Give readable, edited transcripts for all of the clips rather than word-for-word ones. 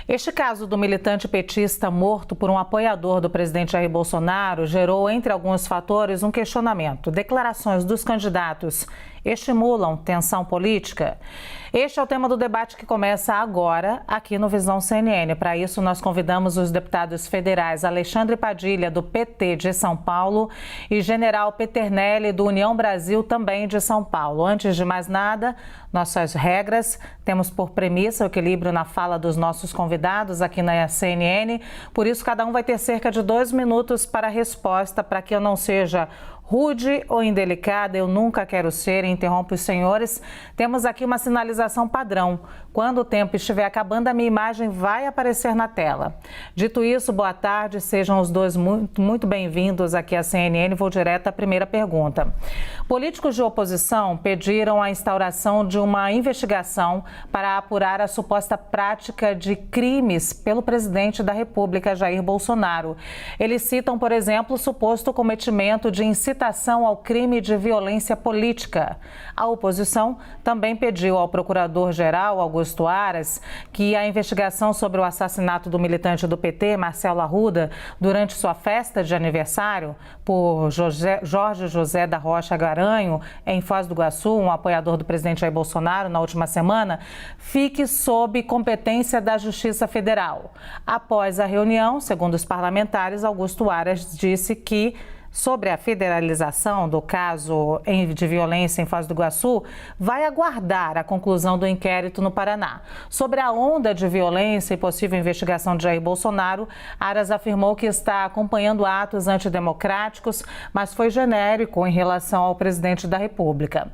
Este caso do militante petista morto por um apoiador do presidente Jair Bolsonaro gerou, entre alguns fatores, um questionamento. Declarações dos candidatos estimulam tensão política? Este é o tema do debate que começa agora aqui no Visão CNN. Para isso, nós convidamos os deputados federais Alexandre Padilha, do PT de São Paulo, e General Peternelli, do União Brasil, também de São Paulo. Antes de mais nada, nossas regras, temos por premissa o equilíbrio na fala dos nossos convidados aqui na CNN. Por isso, cada um vai ter cerca de 2 minutos para a resposta, para que eu não seja rude ou indelicada, eu nunca quero ser, interrompo os senhores. Temos aqui uma sinalização padrão. Quando o tempo estiver acabando, a minha imagem vai aparecer na tela. Dito isso, boa tarde, sejam os dois muito bem-vindos aqui à CNN. Vou direto à primeira pergunta. Políticos de oposição pediram a instauração de uma investigação para apurar a suposta prática de crimes pelo presidente da República, Jair Bolsonaro. Eles citam, por exemplo, o suposto cometimento de incitação ao crime de violência política. A oposição também pediu ao procurador-geral, Augusto Aras, que a investigação sobre o assassinato do militante do PT, Marcelo Arruda, durante sua festa de aniversário, por Jorge José da Rocha Garanho, em Foz do Iguaçu, um apoiador do presidente Jair Bolsonaro, na última semana, fique sob competência da Justiça Federal. Após a reunião, segundo os parlamentares, Augusto Aras disse que sobre a federalização do caso de violência em Foz do Iguaçu, vai aguardar a conclusão do inquérito no Paraná. Sobre a onda de violência e possível investigação de Jair Bolsonaro, Aras afirmou que está acompanhando atos antidemocráticos, mas foi genérico em relação ao presidente da República.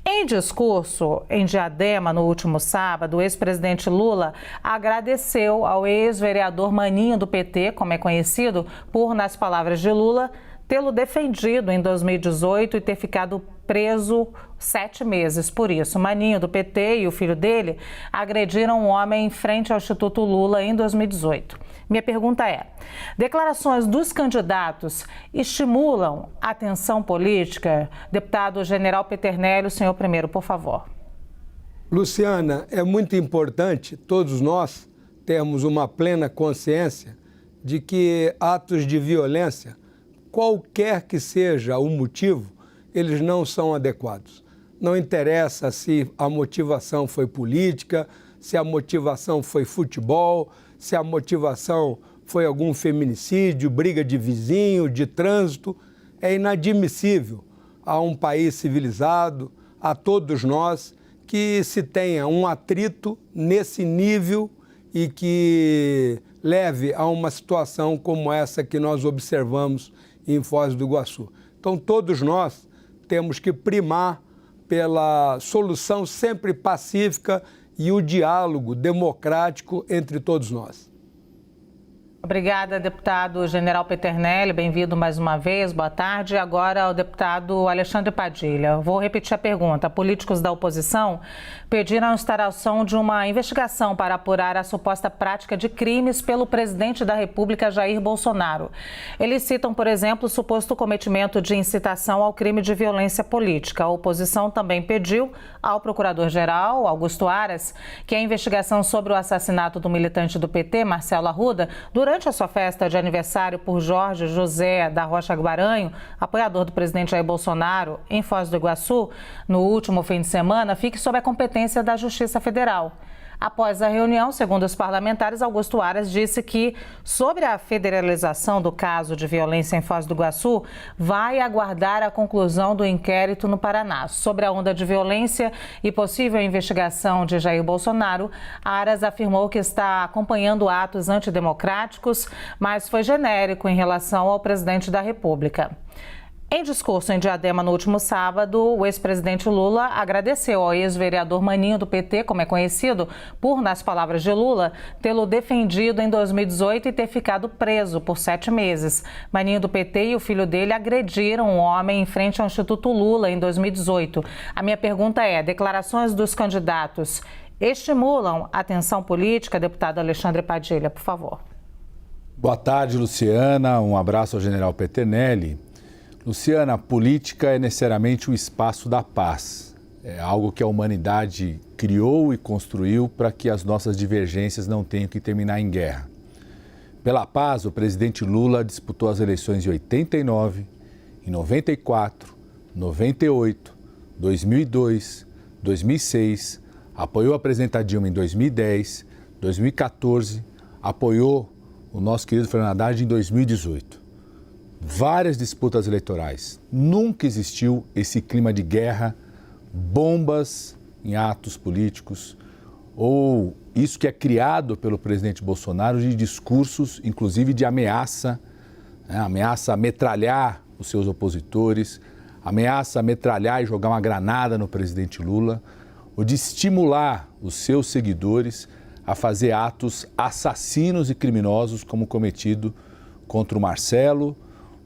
Em discurso em Diadema, no último sábado, o ex-presidente Lula agradeceu ao ex-vereador Maninho do PT, como é conhecido, por, nas palavras de Lula, tê-lo defendido em 2018 e ter ficado preso 7 meses. Por isso, Maninho do PT e o filho dele agrediram um homem em frente ao Instituto Lula em 2018. Minha pergunta é: declarações dos candidatos estimulam a tensão política? Deputado General Peternelli, o senhor primeiro, por favor. Luciana, é muito importante todos nós termos uma plena consciência de que atos de violência, qualquer que seja o motivo, eles não são adequados. Não interessa se a motivação foi política, se a motivação foi futebol, se a motivação foi algum feminicídio, briga de vizinho, de trânsito. É inadmissível a um país civilizado, a todos nós, que se tenha um atrito nesse nível e que leve a uma situação como essa que nós observamos em Foz do Iguaçu. Então, todos nós temos que primar pela solução sempre pacífica e o diálogo democrático entre todos nós. Obrigada, deputado General Peternelli. Bem-vindo mais uma vez. Boa tarde. Agora, ao deputado Alexandre Padilha. Vou repetir a pergunta. Políticos da oposição pediram a instauração de uma investigação para apurar a suposta prática de crimes pelo presidente da República, Jair Bolsonaro. Eles citam, por exemplo, o suposto cometimento de incitação ao crime de violência política. A oposição também pediu ao procurador-geral, Augusto Aras, que a investigação sobre o assassinato do militante do PT, Marcelo Arruda, durante a sua festa de aniversário por Jorge José da Rocha Garanho, apoiador do presidente Jair Bolsonaro, em Foz do Iguaçu, no último fim de semana, fique sob a competência da Justiça Federal. Após a reunião, segundo os parlamentares, Augusto Aras disse que, sobre a federalização do caso de violência em Foz do Iguaçu, vai aguardar a conclusão do inquérito no Paraná. Sobre a onda de violência e possível investigação de Jair Bolsonaro, Aras afirmou que está acompanhando atos antidemocráticos, mas foi genérico em relação ao presidente da República. Em discurso em Diadema no último sábado, o ex-presidente Lula agradeceu ao ex-vereador Maninho do PT, como é conhecido, por, nas palavras de Lula, tê-lo defendido em 2018 e ter ficado preso por 7 meses. Maninho do PT e o filho dele agrediram um homem em frente ao Instituto Lula em 2018. A minha pergunta é: declarações dos candidatos estimulam a tensão política? Deputado Alexandre Padilha, por favor. Boa tarde, Luciana. Um abraço ao general Peternelli. Luciana, a política é necessariamente o espaço da paz. É algo que a humanidade criou e construiu para que as nossas divergências não tenham que terminar em guerra. Pela paz, o presidente Lula disputou as eleições em 89, em 94, 98, 2002, 2006, apoiou a presidenta Dilma em 2010, 2014, apoiou o nosso querido Fernando Haddad em 2018. Várias disputas eleitorais. Nunca existiu esse clima de guerra, bombas em atos políticos, ou isso que é criado pelo presidente Bolsonaro de discursos, inclusive de ameaça, né? Ameaça a metralhar os seus opositores, ameaça a metralhar e jogar uma granada no presidente Lula, ou de estimular os seus seguidores a fazer atos assassinos e criminosos como cometido contra o Marcelo,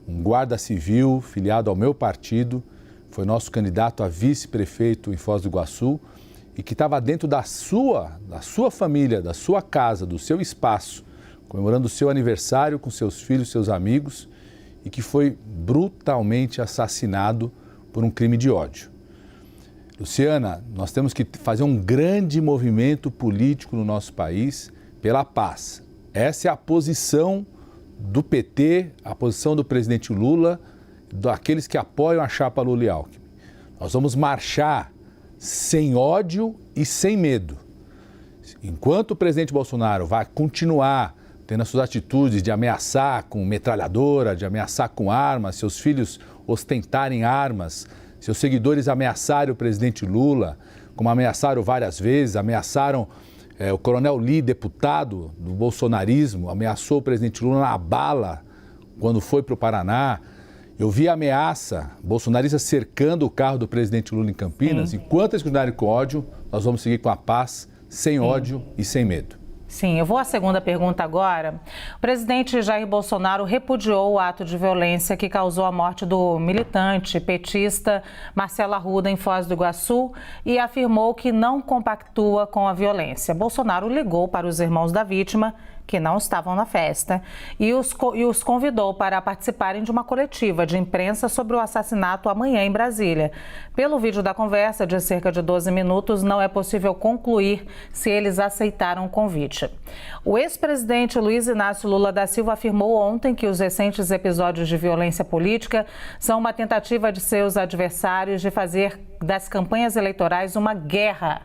um guarda civil filiado ao meu partido, foi nosso candidato a vice-prefeito em Foz do Iguaçu e que estava dentro da sua família, da sua casa, do seu espaço, comemorando o seu aniversário com seus filhos, seus amigos, e que foi brutalmente assassinado por um crime de ódio. Luciana, nós temos que fazer um grande movimento político no nosso país pela paz. Essa é a posição do PT, a posição do presidente Lula, daqueles que apoiam a chapa Lula e Alckmin. Nós vamos marchar sem ódio e sem medo. Enquanto o presidente Bolsonaro vai continuar tendo as suas atitudes de ameaçar com metralhadora, de ameaçar com armas, seus filhos ostentarem armas, seus seguidores ameaçarem o presidente Lula, como ameaçaram várias vezes, ameaçaram o coronel Lee, deputado do bolsonarismo, ameaçou o presidente Lula na bala quando foi para o Paraná. Eu vi a ameaça bolsonarista cercando o carro do presidente Lula em Campinas. Enquanto eles continuarem com ódio, nós vamos seguir com a paz, sem ódio e sem medo. Sim, eu vou à segunda pergunta agora. O presidente Jair Bolsonaro repudiou o ato de violência que causou a morte do militante petista Marcelo Arruda em Foz do Iguaçu e afirmou que não compactua com a violência. Bolsonaro ligou para os irmãos da vítima, que não estavam na festa, e os convidou para participarem de uma coletiva de imprensa sobre o assassinato amanhã em Brasília. Pelo vídeo da conversa, de cerca de 12 minutos, não é possível concluir se eles aceitaram o convite. O ex-presidente Luiz Inácio Lula da Silva afirmou ontem que os recentes episódios de violência política são uma tentativa de seus adversários de fazer das campanhas eleitorais uma guerra.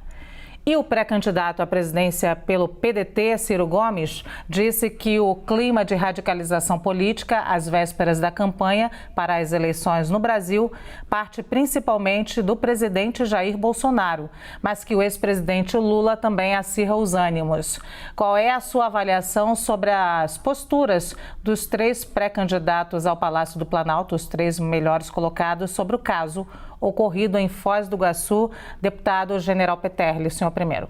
E o pré-candidato à presidência pelo PDT, Ciro Gomes, disse que o clima de radicalização política às vésperas da campanha para as eleições no Brasil parte principalmente do presidente Jair Bolsonaro, mas que o ex-presidente Lula também acirra os ânimos. Qual é a sua avaliação sobre as posturas dos três pré-candidatos ao Palácio do Planalto, os três melhores colocados, sobre o caso ocorrido em Foz do Iguaçu? Deputado General Peterle, senhor primeiro.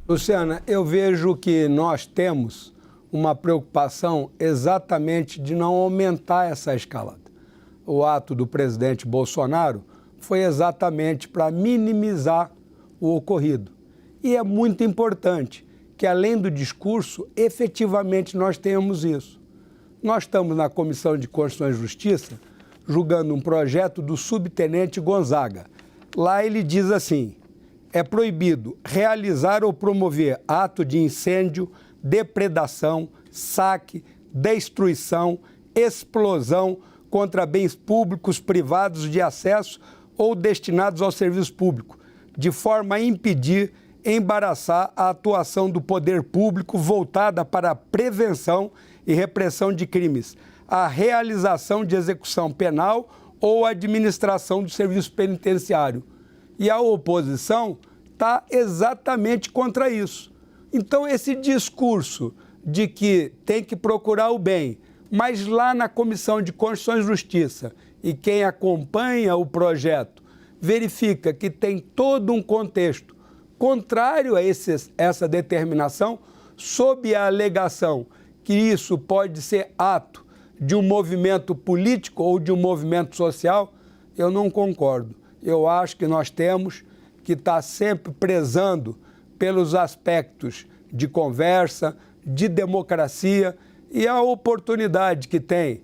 Luciana, eu vejo que nós temos uma preocupação exatamente de não aumentar essa escalada. O ato do presidente Bolsonaro foi exatamente para minimizar o ocorrido. E é muito importante que, além do discurso, efetivamente nós tenhamos isso. Nós estamos na Comissão de Constituição e Justiça julgando um projeto do subtenente Gonzaga. Lá ele diz assim: é proibido realizar ou promover ato de incêndio, depredação, saque, destruição, explosão contra bens públicos, privados de acesso ou destinados ao serviço público, de forma a impedir, embaraçar a atuação do poder público voltada para a prevenção e repressão de crimes, a realização de execução penal ou administração do serviço penitenciário. E a oposição está exatamente contra isso. Então, esse discurso de que tem que procurar o bem, mas lá na Comissão de Constituição e Justiça, e quem acompanha o projeto verifica que tem todo um contexto contrário a essa determinação, sob a alegação que isso pode ser ato de um movimento político ou de um movimento social, eu não concordo. Eu acho que nós temos que estar sempre prezando pelos aspectos de conversa, de democracia e a oportunidade que tem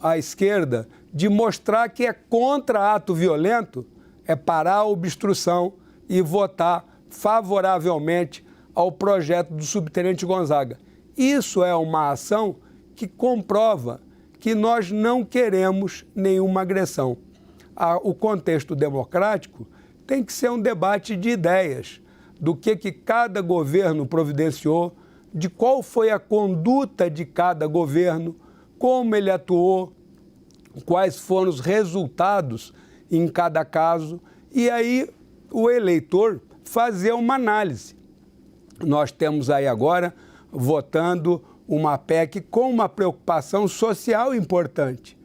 a esquerda de mostrar que é contra ato violento, é parar a obstrução e votar favoravelmente ao projeto do subtenente Gonzaga. Isso é uma ação que comprova que nós não queremos nenhuma agressão. O contexto democrático tem que ser um debate de ideias, do que cada governo providenciou, de qual foi a conduta de cada governo, como ele atuou, quais foram os resultados em cada caso, e aí o eleitor fazer uma análise. Nós temos aí agora votando uma PEC com uma preocupação social importante.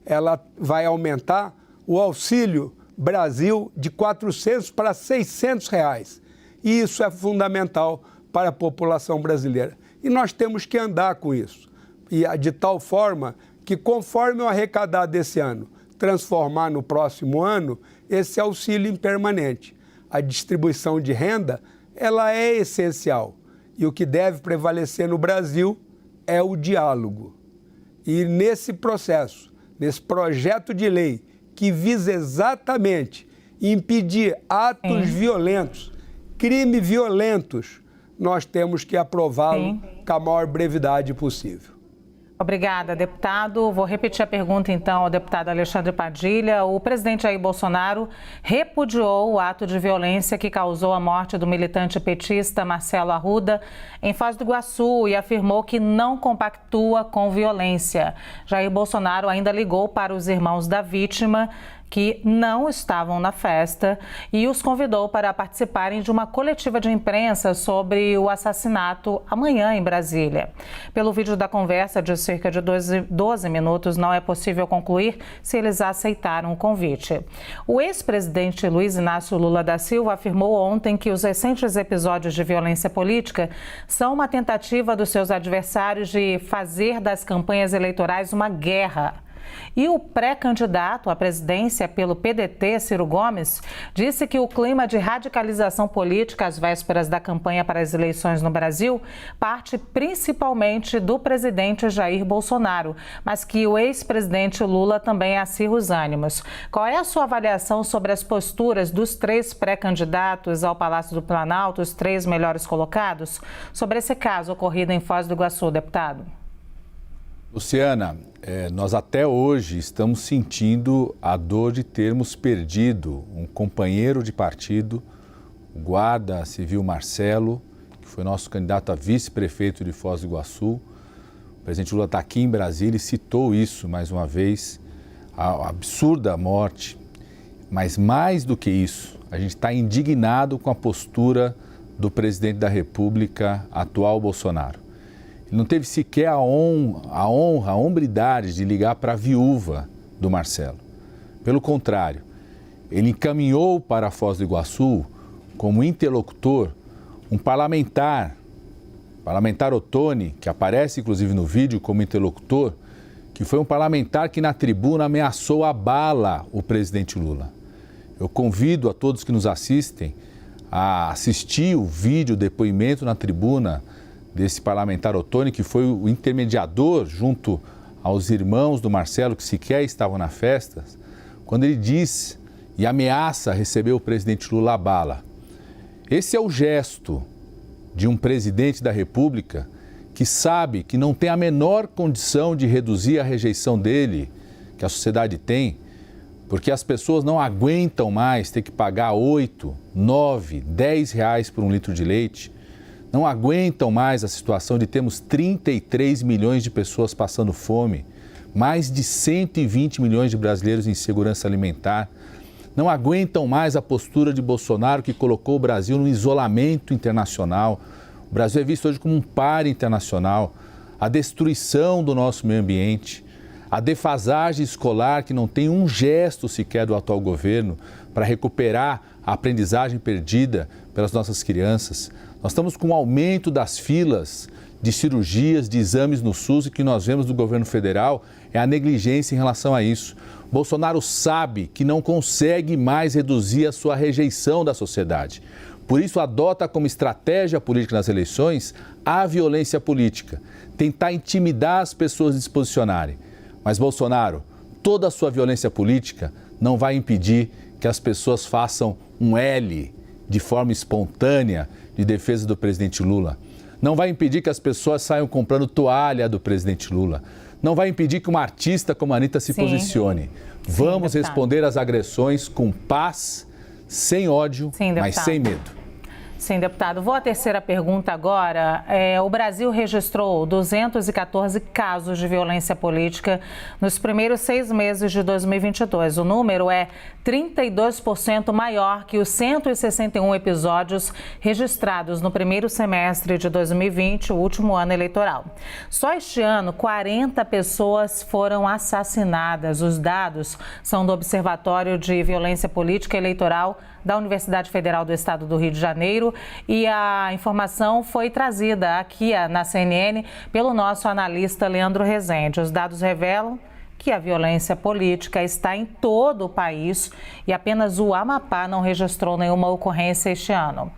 Ela vai aumentar o Auxílio Brasil de R$ 400 para R$ 600. E isso é fundamental para a população brasileira. E nós temos que andar com isso. E de tal forma que, conforme o arrecadar desse ano, transformar no próximo ano esse auxílio em permanente. A distribuição de renda, ela é essencial. E o que deve prevalecer no Brasil é o diálogo. E nesse processo, nesse projeto de lei que visa exatamente impedir atos violentos, crimes violentos, nós temos que aprová-lo com a maior brevidade possível. Obrigada, deputado. Vou repetir a pergunta, então, ao deputado Alexandre Padilha. O presidente Jair Bolsonaro repudiou o ato de violência que causou a morte do militante petista Marcelo Arruda em Foz do Iguaçu e afirmou que não compactua com violência. Jair Bolsonaro ainda ligou para os irmãos da vítima, que não estavam na festa, e os convidou para participarem de uma coletiva de imprensa sobre o assassinato amanhã em Brasília. Pelo vídeo da conversa de cerca de 12 minutos, não é possível concluir se eles aceitaram o convite. O ex-presidente Luiz Inácio Lula da Silva afirmou ontem que os recentes episódios de violência política são uma tentativa dos seus adversários de fazer das campanhas eleitorais uma guerra. E o pré-candidato à presidência pelo PDT, Ciro Gomes, disse que o clima de radicalização política às vésperas da campanha para as eleições no Brasil parte principalmente do presidente Jair Bolsonaro, mas que o ex-presidente Lula também acirra os ânimos. Qual é a sua avaliação sobre as posturas dos 3 pré-candidatos ao Palácio do Planalto, os 3 melhores colocados, sobre esse caso ocorrido em Foz do Iguaçu, deputado? Luciana, nós até hoje estamos sentindo a dor de termos perdido um companheiro de partido, o guarda civil Marcelo, que foi nosso candidato a vice-prefeito de Foz do Iguaçu. O presidente Lula está aqui em Brasília e citou isso mais uma vez, a absurda morte. Mas mais do que isso, a gente está indignado com a postura do presidente da República atual, Bolsonaro. Ele não teve sequer a hombridade de ligar para a viúva do Marcelo. Pelo contrário, ele encaminhou para a Foz do Iguaçu, como interlocutor, um parlamentar Ottoni, que aparece inclusive no vídeo como interlocutor, que foi um parlamentar que na tribuna ameaçou a bala o presidente Lula. Eu convido a todos que nos assistem a assistir o vídeo, o depoimento na tribuna desse parlamentar Ottoni, que foi o intermediador junto aos irmãos do Marcelo, que sequer estavam na festa, quando ele diz e ameaça receber o presidente Lula a bala. Esse é o gesto de um presidente da República que sabe que não tem a menor condição de reduzir a rejeição dele, que a sociedade tem, porque as pessoas não aguentam mais ter que pagar 8, 9, 10 reais por um litro de leite, não aguentam mais a situação de termos 33 milhões de pessoas passando fome, mais de 120 milhões de brasileiros em insegurança alimentar, não aguentam mais a postura de Bolsonaro, que colocou o Brasil no isolamento internacional. O Brasil é visto hoje como um par internacional, a destruição do nosso meio ambiente, a defasagem escolar, que não tem um gesto sequer do atual governo para recuperar a aprendizagem perdida pelas nossas crianças. Nós estamos com um aumento das filas de cirurgias, de exames no SUS, e que nós vemos do governo federal é a negligência em relação a isso. Bolsonaro sabe que não consegue mais reduzir a sua rejeição da sociedade. Por isso, adota como estratégia política nas eleições a violência política, tentar intimidar as pessoas de se posicionarem. Mas Bolsonaro, toda a sua violência política não vai impedir que as pessoas façam um L de forma espontânea de defesa do presidente Lula. Não vai impedir que as pessoas saiam comprando toalha do presidente Lula. Não vai impedir que uma artista como a Anitta se posicione. Vamos responder às agressões com paz, sem ódio, mas sem medo. Sim, deputado. Vou à terceira pergunta agora. O Brasil registrou 214 casos de violência política nos primeiros 6 meses de 2022. O número é 32% maior que os 161 episódios registrados no primeiro semestre de 2020, o último ano eleitoral. Só este ano, 40 pessoas foram assassinadas. Os dados são do Observatório de Violência Política Eleitoral da Universidade Federal do Estado do Rio de Janeiro, e a informação foi trazida aqui na CNN pelo nosso analista Leandro Rezende. Os dados revelam que a violência política está em todo o país e apenas o Amapá não registrou nenhuma ocorrência este ano.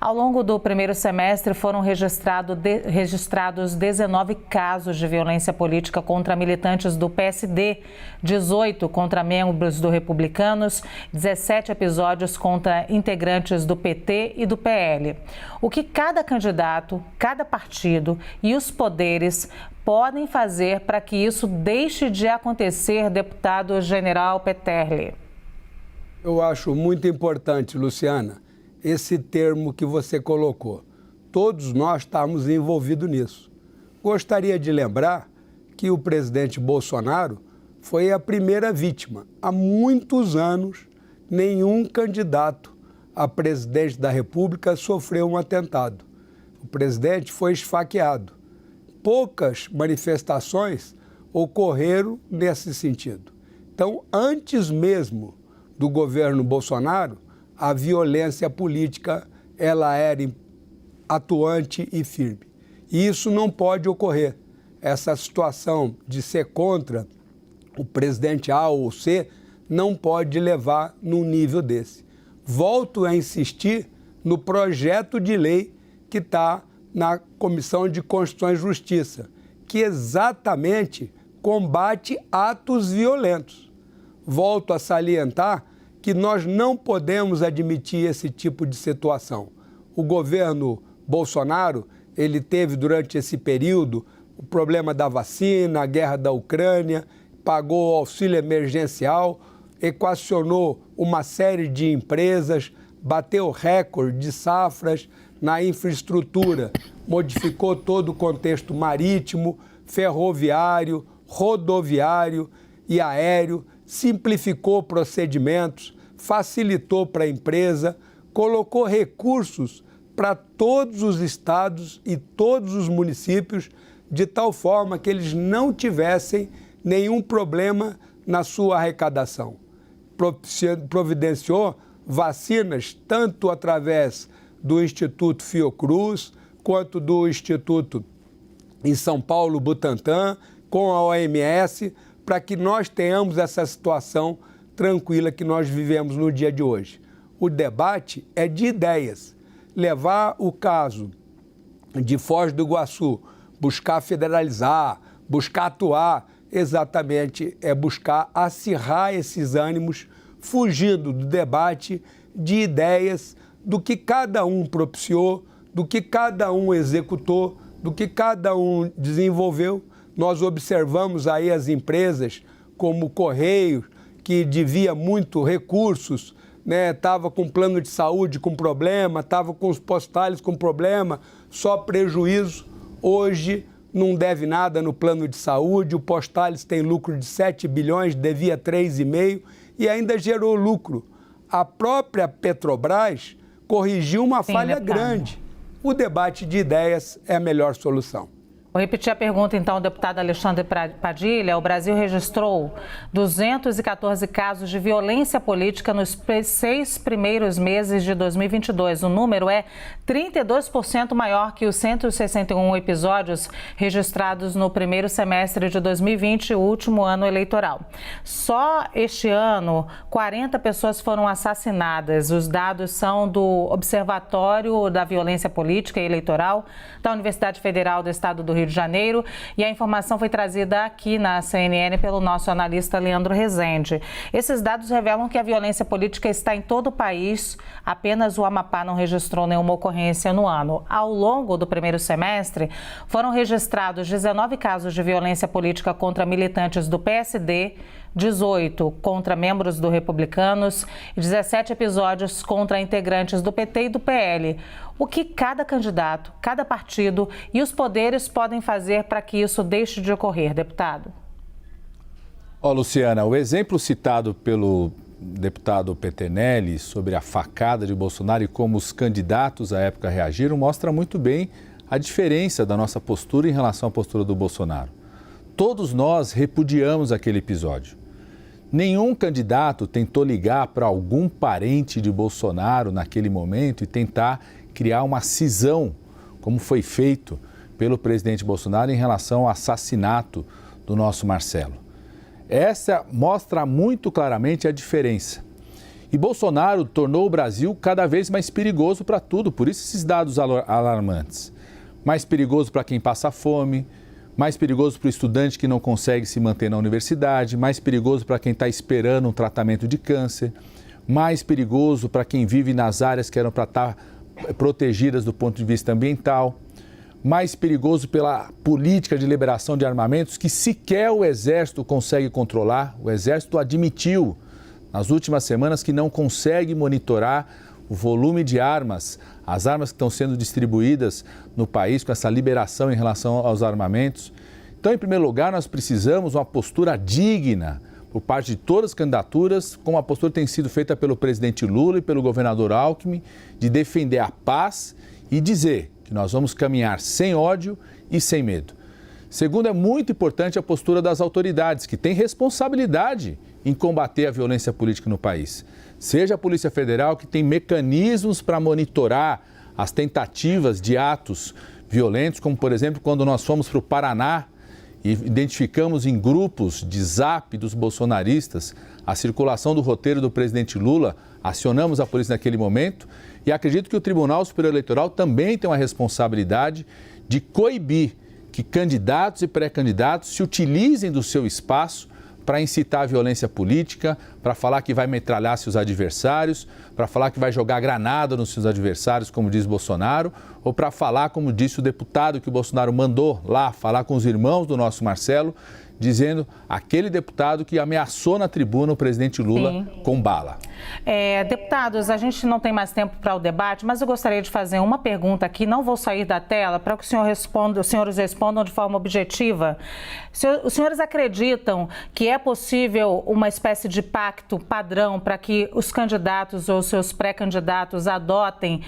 Ao longo do primeiro semestre foram registrados 19 casos de violência política contra militantes do PSD, 18 contra membros do Republicanos, 17 episódios contra integrantes do PT e do PL. O que cada candidato, cada partido e os poderes podem fazer para que isso deixe de acontecer, deputado General Peterle? Eu acho muito importante, Luciana, esse termo que você colocou. Todos nós estamos envolvidos nisso. Gostaria de lembrar que o presidente Bolsonaro foi a primeira vítima. Há muitos anos, nenhum candidato a presidente da República sofreu um atentado. O presidente foi esfaqueado. Poucas manifestações ocorreram nesse sentido. Então, antes mesmo do governo Bolsonaro, a violência política ela era atuante e firme. E isso não pode ocorrer. Essa situação de ser contra o presidente A ou C não pode levar num nível desse. Volto a insistir no projeto de lei que está na Comissão de Constituição e Justiça, que exatamente combate atos violentos. Volto a salientar que nós não podemos admitir esse tipo de situação. O governo Bolsonaro, ele teve durante esse período o problema da vacina, a guerra da Ucrânia, pagou o auxílio emergencial, equacionou uma série de empresas, bateu recorde de safras na infraestrutura, modificou todo o contexto marítimo, ferroviário, rodoviário e aéreo, simplificou procedimentos, facilitou para a empresa, colocou recursos para todos os estados e todos os municípios, de tal forma que eles não tivessem nenhum problema na sua arrecadação. Providenciou vacinas tanto através do Instituto Fiocruz, quanto do Instituto em São Paulo, Butantan, com a OMS, para que nós tenhamos essa situação tranquila que nós vivemos no dia de hoje. O debate é de ideias. Levar o caso de Foz do Iguaçu, buscar federalizar, buscar atuar, exatamente é buscar acirrar esses ânimos, fugindo do debate de ideias do que cada um propiciou, do que cada um executou, do que cada um desenvolveu. Nós observamos aí as empresas como o Correio, que devia muito recursos, estava com plano de saúde com problema, estava com os postais com problema, só prejuízo. Hoje não deve nada no plano de saúde, o Postales tem lucro de 7 bilhões, devia 3,5 e ainda gerou lucro. A própria Petrobras corrigiu uma falha grande. O debate de ideias é a melhor solução. Vou repetir a pergunta, então, deputado Alexandre Padilha. O Brasil registrou 214 casos de violência política nos 6 primeiros meses de 2022. O número é 32% maior que os 161 episódios registrados no primeiro semestre de 2020, o último ano eleitoral. Só este ano, 40 pessoas foram assassinadas. Os dados são do Observatório da Violência Política e Eleitoral da Universidade Federal do Estado do Rio Rio de Janeiro. E a informação foi trazida aqui na CNN pelo nosso analista Leandro Rezende. Esses dados revelam que a violência política está em todo o país. Apenas o Amapá não registrou nenhuma ocorrência no ano. Ao longo do primeiro semestre, foram registrados 19 casos de violência política contra militantes do PSD, 18 contra membros do Republicanos e 17 episódios contra integrantes do PT e do PL. O que cada candidato, cada partido e os poderes podem fazer para que isso deixe de ocorrer, deputado? Luciana, o exemplo citado pelo deputado Peternelli sobre a facada de Bolsonaro e como os candidatos à época reagiram mostra muito bem a diferença da nossa postura em relação à postura do Bolsonaro. Todos nós repudiamos aquele episódio. Nenhum candidato tentou ligar para algum parente de Bolsonaro naquele momento e tentar criar uma cisão, como foi feito pelo presidente Bolsonaro em relação ao assassinato do nosso Marcelo. Essa mostra muito claramente a diferença. E Bolsonaro tornou o Brasil cada vez mais perigoso para tudo, por isso esses dados alarmantes. Mais perigoso para quem passa fome, mais perigoso para o estudante que não consegue se manter na universidade, mais perigoso para quem está esperando um tratamento de câncer, mais perigoso para quem vive nas áreas que eram para estar protegidas do ponto de vista ambiental, mais perigoso pela política de liberação de armamentos que sequer o Exército consegue controlar. O Exército admitiu nas últimas semanas que não consegue monitorar o volume de armas, as armas que estão sendo distribuídas no país com essa liberação em relação aos armamentos. Então, em primeiro lugar, nós precisamos uma postura digna por parte de todas as candidaturas, como a postura tem sido feita pelo presidente Lula e pelo governador Alckmin, de defender a paz e dizer que nós vamos caminhar sem ódio e sem medo. Segundo, é muito importante a postura das autoridades, que têm responsabilidade em combater a violência política no país. Seja a Polícia Federal, que tem mecanismos para monitorar as tentativas de atos violentos, como, por exemplo, quando nós fomos para o Paraná e identificamos em grupos de zap dos bolsonaristas a circulação do roteiro do presidente Lula, acionamos a polícia naquele momento e acredito que o Tribunal Superior Eleitoral também tem uma responsabilidade de coibir que candidatos e pré-candidatos se utilizem do seu espaço para incitar a violência política, para falar que vai metralhar seus adversários, para falar que vai jogar granada nos seus adversários, como diz Bolsonaro, ou para falar, como disse o deputado que o Bolsonaro mandou lá falar com os irmãos do nosso Marcelo, dizendo aquele deputado que ameaçou na tribuna o presidente Lula com bala. Deputados, a gente não tem mais tempo para o debate, mas eu gostaria de fazer uma pergunta aqui, não vou sair da tela, para que os senhores respondam de forma objetiva. Os senhores acreditam que é possível uma espécie de pacto padrão para que os candidatos ou seus pré-candidatos adotem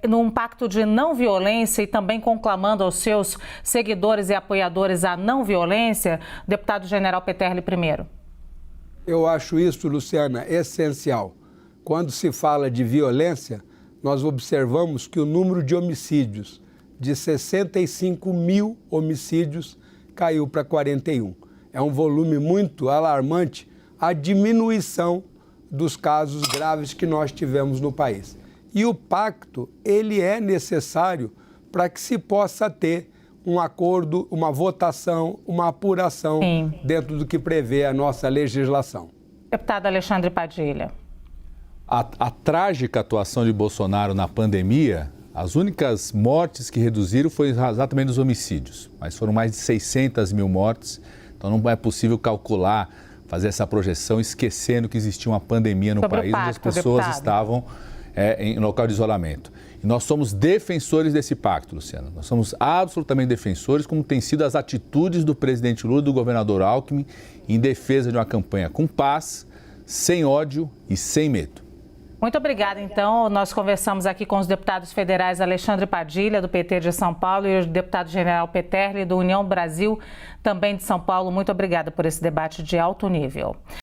num pacto de não violência e também conclamando aos seus seguidores e apoiadores a não violência? Deputado General Peternelli primeiro. Eu acho isso, Luciana, essencial. Quando se fala de violência, nós observamos que o número de homicídios, de 65 mil homicídios, caiu para 41. É um volume muito alarmante a diminuição dos casos graves que nós tivemos no país. E o pacto, ele é necessário para que se possa ter um acordo, uma votação, uma apuração dentro do que prevê a nossa legislação. Deputado Alexandre Padilha. A trágica atuação de Bolsonaro na pandemia, as únicas mortes que reduziram foram exatamente os homicídios, mas foram mais de 600 mil mortes, então não é possível calcular, fazer essa projeção esquecendo que existia uma pandemia no país, onde as pessoas estavam em local de isolamento. E nós somos defensores desse pacto, Luciana. Nós somos absolutamente defensores, como tem sido as atitudes do presidente Lula e do governador Alckmin em defesa de uma campanha com paz, sem ódio e sem medo. Muito obrigada, então. Nós conversamos aqui com os deputados federais Alexandre Padilha, do PT de São Paulo, e o deputado General Peternelli, do União Brasil, também de São Paulo. Muito obrigada por esse debate de alto nível.